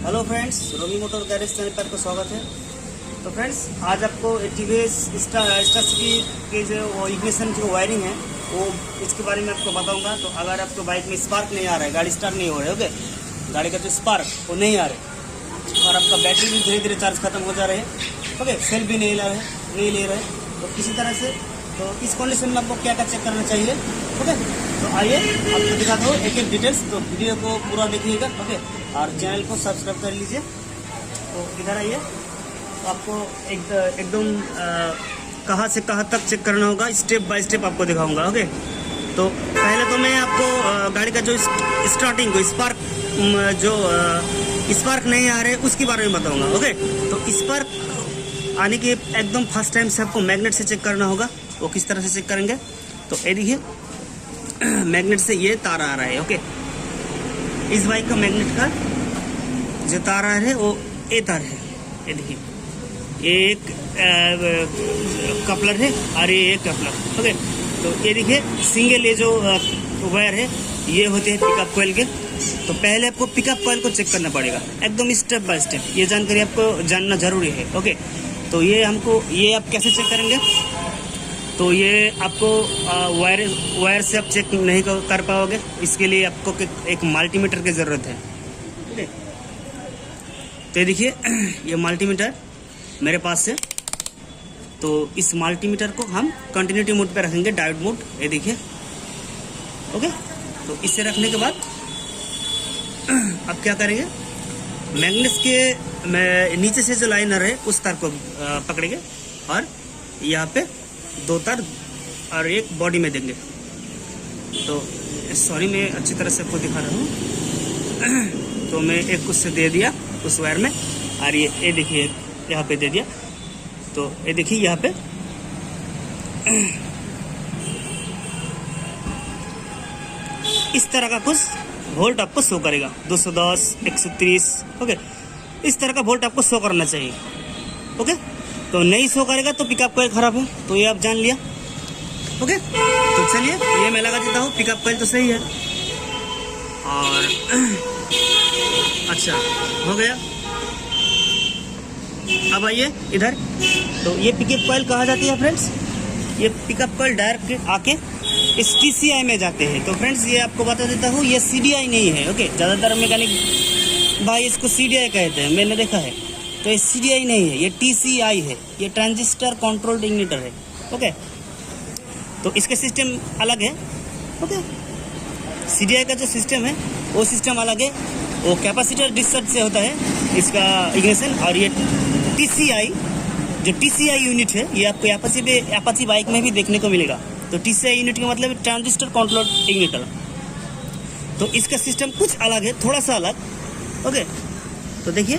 Hello friends, रोमी motor garage channel पर आपका स्वागत है। तो फ्रेंड्स, आज आपको टीवीएस स्टार सिटी के जो इग्निशन जो वायरिंग है वो इसके बारे में आपको बताऊंगा। तो अगर आपको बाइक में स्पार्क नहीं आ रहा है, गाड़ी स्टार्ट नहीं हो रहा है, ओके, गाड़ी का जो स्पार्क वो नहीं आ रहा है और आपका बैटरी भी धीरे धीरे चार्ज खत्म हो जा रहे हैं, ओके, सेल भी नहीं ले रहे, तो किसी तरह से तो इस कंडीशन में आपको क्या क्या चेक करना चाहिए, ओके। तो आइए आपको दिखाता हूँ एक एक डिटेल्स। तो वीडियो को पूरा देखिएगा, ओके, और चैनल को सब्सक्राइब कर लीजिए। तो इधर आइए, तो आपको एकदम कहाँ से कहाँ तक चेक करना होगा, स्टेप बाय स्टेप आपको दिखाऊंगा, ओके। तो पहले तो मैं आपको गाड़ी का जो स्टार्टिंग को स्पार्क नहीं आ रहे उसके बारे में बताऊंगा, ओके। तो स्पार्क आने के एकदम फर्स्ट टाइम से आपको मैग्नेट से चेक करना होगा। वो किस तरह से चेक करेंगे, तो ये देखिए मैग्नेट से ये तार आ रहा है, ओके। इस बाइक का मैग्नेट का जो तार आ रहा है वो ये तार है, ये देखिए, ये एक कपलर है और ये एक कपलर, ओके। तो ये देखिए सिंगल ये जो वायर है ये होते हैं पिकअप कॉइल के। तो पहले आपको पिकअप कॉइल को चेक करना पड़ेगा एकदम स्टेप बाय स्टेप, ये जानकारी आपको जानना जरूरी है, ओके। तो ये आप कैसे चेक करेंगे, तो ये आपको वायर से आप चेक नहीं कर पाओगे, इसके लिए आपको एक मल्टीमीटर की ज़रूरत है, ठीक है। तो ये देखिए ये मल्टीमीटर मेरे पास है। तो इस मल्टीमीटर को हम कंटिन्यूटी मोड पे रखेंगे, डायोड मोड, ये देखिए, ओके। तो इसे रखने के बाद अब क्या करेंगे, मैग्नेट के नीचे से जो लाइनर है उस तार को पकड़ेंगे और यहाँ पे दो तार और एक बॉडी में देंगे। तो सॉरी, मैं अच्छी तरह से आपको दिखा रहा हूँ। तो मैं एक उससे दे दिया उस वायर में और ये देखिए यहाँ पे दे दिया। तो ये देखिए यहाँ पे इस तरह का कुछ वोल्ट आपको शो करेगा, 210, 130, ओके। इस तरह का वोल्ट आपको शो करना चाहिए, ओके। तो नहीं शो करेगा तो पिकअप कॉइल खराब है, तो ये आप जान लिया, ओके। तो चलिए ये मैं लगा देता हूँ, पिकअप कॉइल तो सही है और अच्छा हो गया। अब आइए इधर, तो ये पिकअप कॉइल कहाँ जाती है फ्रेंड्स, ये पिकअप कॉइल डायरेक्ट आके इस TCI में जाते हैं। तो फ्रेंड्स ये आपको बता देता हूँ, ये CDI नहीं है, ओके। ज़्यादातर मैकेनिक भाई इसको CDI कहते हैं, मैंने देखा है। तो ये CDI नहीं है, ये TCI है, ये ट्रांजिस्टर कंट्रोल्ड इग्निटर है, ओके। तो इसका सिस्टम अलग है, ओके। CDI का जो सिस्टम है वो सिस्टम अलग है, वो कैपेसिटर डिस्चार्ज से होता है इसका इग्निशन। और ये TCI जो TCI यूनिट है ये आपको एपाची बाइक में भी देखने को मिलेगा। तो TCI यूनिट का मतलब ट्रांजिस्टर कंट्रोल्ड इग्निटर। तो इसका सिस्टम कुछ अलग है, थोड़ा सा अलग, ओके। तो देखिए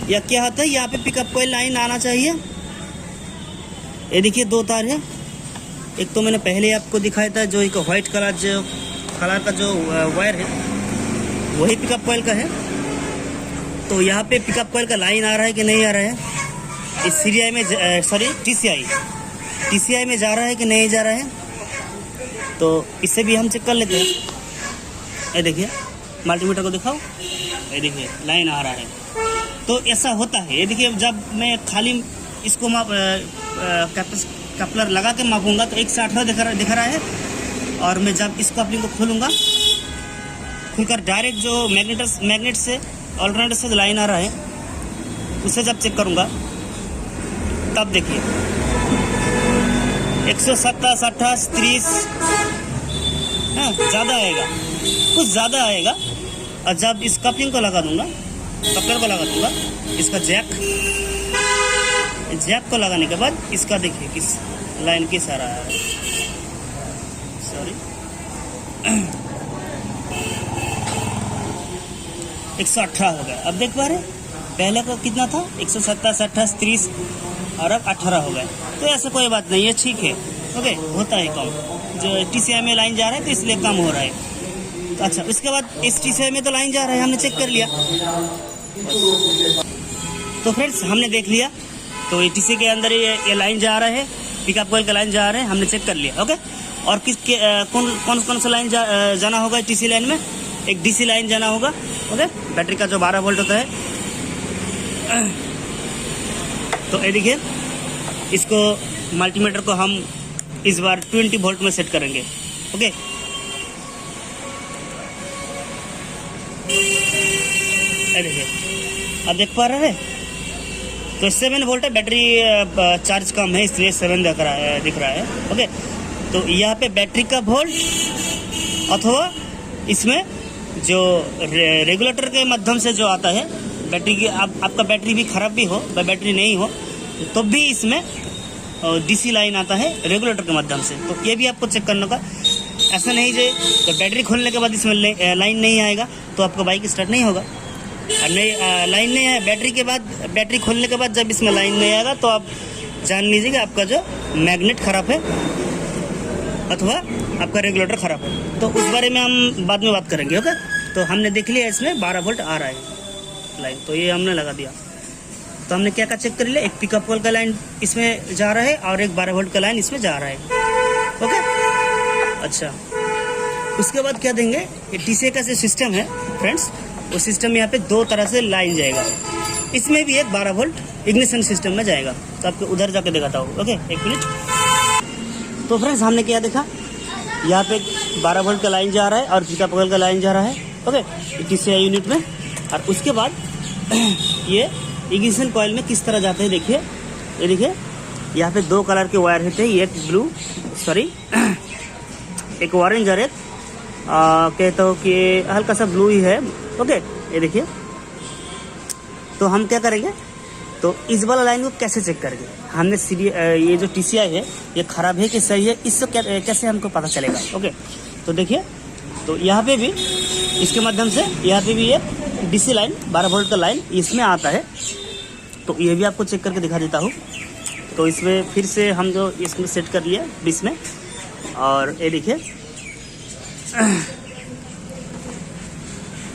या क्या होता है, यहाँ पे पिकअप कॉइल लाइन आना चाहिए। ये देखिए दो तार है, एक तो मैंने पहले आपको दिखाया था जो एक व्हाइट कलर का जो वायर है वही पिकअप कॉइल का है। तो यहाँ पे पिकअप कॉइल का लाइन आ रहा है कि नहीं आ रहा है, इस CDI में TCI में जा रहा है कि नहीं जा रहा है, तो इससे भी हम चेक कर लेते हैं। ये देखिए मल्टीमीटर को दिखाओ, ये देखिए लाइन आ रहा है। तो ऐसा होता है, ये देखिए जब मैं खाली इसको कपलर लगा के मापूंगा तो 118 दिख रहा है, और मैं जब इस कपलिंग को खोलकर डायरेक्ट जो मैग्नेट से ऑल्टरनेटर से लाइन आ रहा है उसे जब चेक करूंगा तब देखिए 127, 28, 30, हाँ ज़्यादा आएगा, कुछ ज़्यादा आएगा। और जब इस कपलिंग को लगा दूंगा, कपलर को लगा दूंगा, इसका जैक को लगाने के बाद इसका देखिए किस लाइन किस आ रहा है, सॉरी 118 हो गया। अब देख पा रहे, पहले का कितना था, 127, 28, 30 और अब 18 हो गया। तो ऐसा कोई बात नहीं है, ठीक है, ओके, होता है कम, जो TCI में लाइन जा रहा है तो इसलिए कम हो रहा है। तो अच्छा, उसके बाद इस TCI में तो लाइन जा रहा है, हमने चेक कर लिया। तो फ्रेंड्स हमने देख लिया, तो TCI के अंदर ये लाइन जा रहा है, पिकअप कॉइल का लाइन जा रहा है, हमने चेक कर लिया, ओके। और कौन सा लाइन जाना होगा TCI लाइन में, एक DC लाइन जाना होगा, ओके। बैटरी का जो 12 वोल्ट होता है तो ये देखिए, इसको मल्टीमीटर को हम इस बार 20 वोल्ट में सेट करेंगे। ओके, ये देखिए, आप देख पा रहे हैं, तो 7 वोल्ट है। बैटरी चार्ज कम है इसलिए 7 दिख रहा है। ओके, तो यहाँ पे बैटरी का वोल्ट अथवा इसमें जो रेगुलेटर के माध्यम से जो आता है बैटरी की, आपका बैटरी भी खराब भी हो, बैटरी नहीं हो तो भी इसमें डीसी लाइन आता है रेगुलेटर के माध्यम से। तो ये भी आपको चेक करने का, ऐसा नहीं जे तो बैटरी खोलने के बाद इसमें लाइन नहीं आएगा तो आपका बाइक स्टार्ट नहीं होगा। लाइन नहीं है बैटरी के बाद, बैटरी खोलने के बाद जब इसमें लाइन नहीं आएगा तो आप जान लीजिए कि आपका जो मैग्नेट खराब है अथवा आपका रेगुलेटर खराब है। तो उस बारे में हम बाद में बात करेंगे। ओके, तो हमने देख लिया इसमें 12 वोल्ट आ रहा है लाइन, तो ये हमने लगा दिया। तो हमने क्या चेक कर लिया, एक पिकअप पोल का लाइन इसमें जा रहा है और एक 12 वोल्ट का लाइन इसमें जा रहा है। ओके, अच्छा, उसके बाद क्या देंगे, ये टीसीए का जो सिस्टम है फ्रेंड्स, वो सिस्टम यहाँ पे 2 तरह से लाइन जाएगा। इसमें भी एक 12 वोल्ट इग्निशन सिस्टम में जाएगा। तो आपको उधर जाके दिखाता हूँ। ओके, एक मिनट। तो फ्रेंड्स हमने क्या देखा, यहाँ पे 12 वोल्ट का लाइन जा रहा है और पिकअप पोल का लाइन जा रहा है। ओके, टीसीआई यूनिट में। और उसके बाद ये इग्निशन कॉइल में किस तरह जाते हैं देखिए, ये देखिए, यहाँ पे 2 कलर के वायर होते हैं, एक ब्लू, सॉरी एक ऑरेंज और एक कहता हूँ कि हल्का सा ब्लू ही है। ओके, ये देखिए, तो हम क्या करेंगे, तो इस वाला लाइन को कैसे चेक करेंगे, हमने ये जो टीसीआई है ये खराब है कि सही है, इससे कैसे हमको पता चलेगा। ओके, तो देखिए, तो यहाँ पे भी इसके माध्यम से यहाँ पे भी ये डीसी लाइन 12 वोल्ट का लाइन इसमें आता है। तो ये भी आपको चेक करके दिखा देता हूँ। तो इसमें फिर से हम जो इसमें सेट कर लिया डिस में, और ये देखिए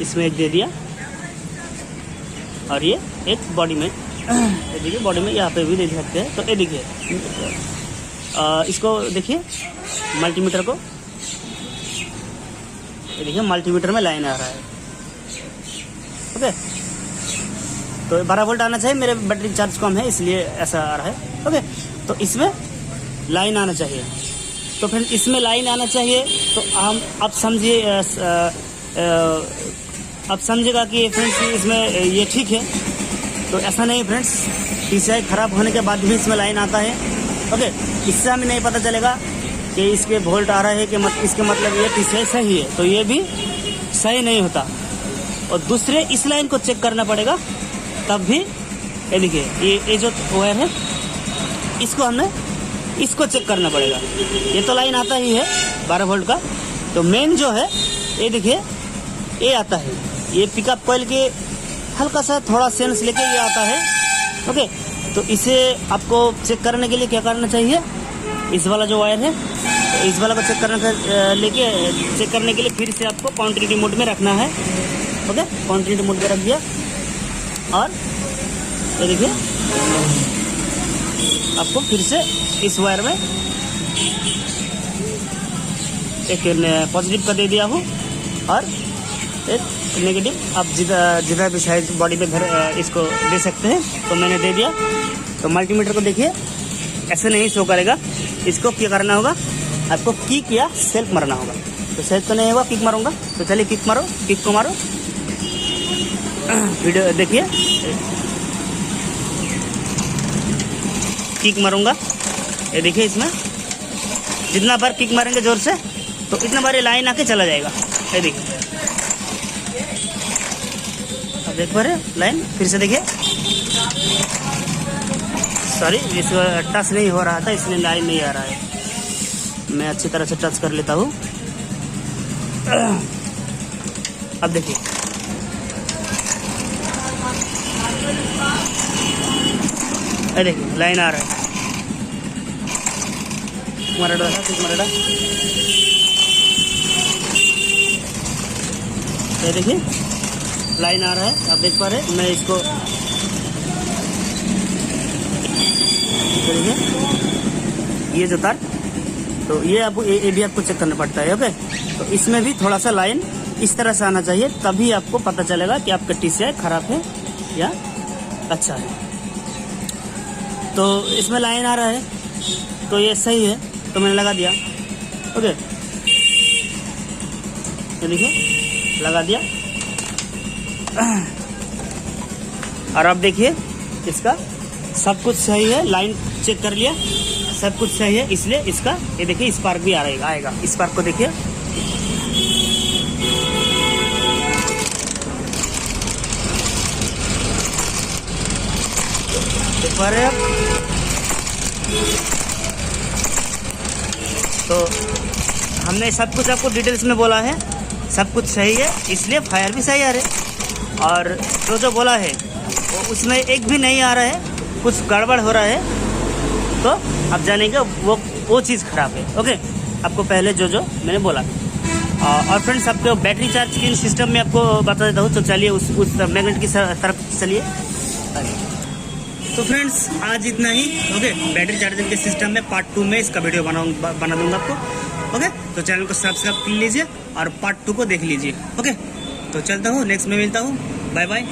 इसमें एक दे दिया और ये एक बॉडी में, ये देखिए बॉडी में यहाँ पे भी दे सकते हैं। तो ये देखिए, इसको देखिए मल्टीमीटर को, ये देखिए मल्टीमीटर में लाइन आ रहा है। ओके, तो 12 वोल्ट आना चाहिए, मेरे बैटरी चार्ज कम है इसलिए ऐसा आ रहा है। ओके, तो इसमें लाइन आना चाहिए। तो फिर इसमें लाइन आना चाहिए तो हम आप समझिए, आप समझेगा कि फ्रेंड्स इसमें ये ठीक है। तो ऐसा नहीं फ्रेंड्स, टीसीआई खराब होने के बाद भी इसमें लाइन आता है। ओके, इससे हमें नहीं पता चलेगा कि इसके वोल्ट आ रहा है कि इसके मतलब ये टीसीआई सही है, तो ये भी सही नहीं होता। और दूसरे इस लाइन को चेक करना पड़ेगा, तब भी ये देखिए ये जो वायर है इसको हमने इसको चेक करना पड़ेगा। ये तो लाइन आता ही है 12 वोल्ट का, तो मेन जो है ये देखिए ये आता है, ये पिकअप कॉइल के हल्का सा थोड़ा सेंस लेके ये आता है। ओके, तो इसे आपको चेक करने के लिए क्या करना चाहिए, इस वाला जो वायर है तो इस वाला को चेक करने के लिए फिर से आपको कॉन्टिन्यूटी मोड में रखना है। ओके, कॉन्टिन्यूटी मोड में रख दिया और ये देखिए आपको फिर से इस वायर में एक पॉजिटिव का दे दिया हूँ और एक नेगेटिव। आप जिधर भी शायद बॉडी पे इसको दे सकते हैं, तो मैंने दे दिया। तो मल्टीमीटर को देखिए ऐसे नहीं शो करेगा, इसको क्या करना होगा, आपको किक या सेल्फ मारना होगा। तो सेल्फ तो नहीं होगा, किक मारूंगा। तो चलिए किक मारो, किक को मारो, वीडियो देखिए, किक मारूंगा। ये देखिए इसमें जितना बार किक मारेंगे जोर से तो इतना बार ये लाइन आके चला जाएगा। ये देखिए, अब देख पा रहे लाइन, फिर से देखिए, सॉरी इसको टच नहीं हो रहा था इसलिए लाइन नहीं आ रहा है। मैं अच्छी तरह से टच कर लेता हूँ। अब देखिए देखिए लाइन आ रहा है, मराठा मराठा। ये देखिए लाइन आ रहा है, आप देख पा रहे हैं। मैं इसको देखिए, ये जो तार, तो ये आपको ये भी आपको चेक करना पड़ता है। ओके, तो इसमें भी थोड़ा सा लाइन इस तरह से आना चाहिए, तभी आपको पता चलेगा कि आपका टीसीआई खराब है या अच्छा है। तो इसमें लाइन आ रहा है, तो ये सही है, तो मैंने लगा दिया। ओके, ये देखिए लगा दिया। और अब देखिए इसका सब कुछ सही है, लाइन चेक कर लिया, सब कुछ सही है, इसलिए इसका ये देखिए स्पार्क भी आएगा। स्पार्क को देखिए, देख पा रहे हैं आप। तो हमने सब कुछ आपको डिटेल्स में बोला है, सब कुछ सही है, इसलिए फायर भी सही आ रहे। और जो बोला है वो उसमें एक भी नहीं आ रहा है, कुछ गड़बड़ हो रहा है, तो आप जानेंगे वो चीज़ खराब है। ओके, आपको पहले जो मैंने बोला। और फ्रेंड्स, आपको बैटरी चार्ज की सिस्टम में आपको बता देता हूँ, तो चलिए उस मैग्नेट की तरफ चलिए। तो फ्रेंड्स, आज इतना ही। ओके, बैटरी चार्जिंग के सिस्टम में पार्ट 2 में इसका वीडियो बना दूंगा आपको। ओके, तो चैनल को सब्सक्राइब कर लीजिए और पार्ट 2 को देख लीजिए। ओके, तो चलता हूँ, नेक्स्ट में मिलता हूँ। Bye bye.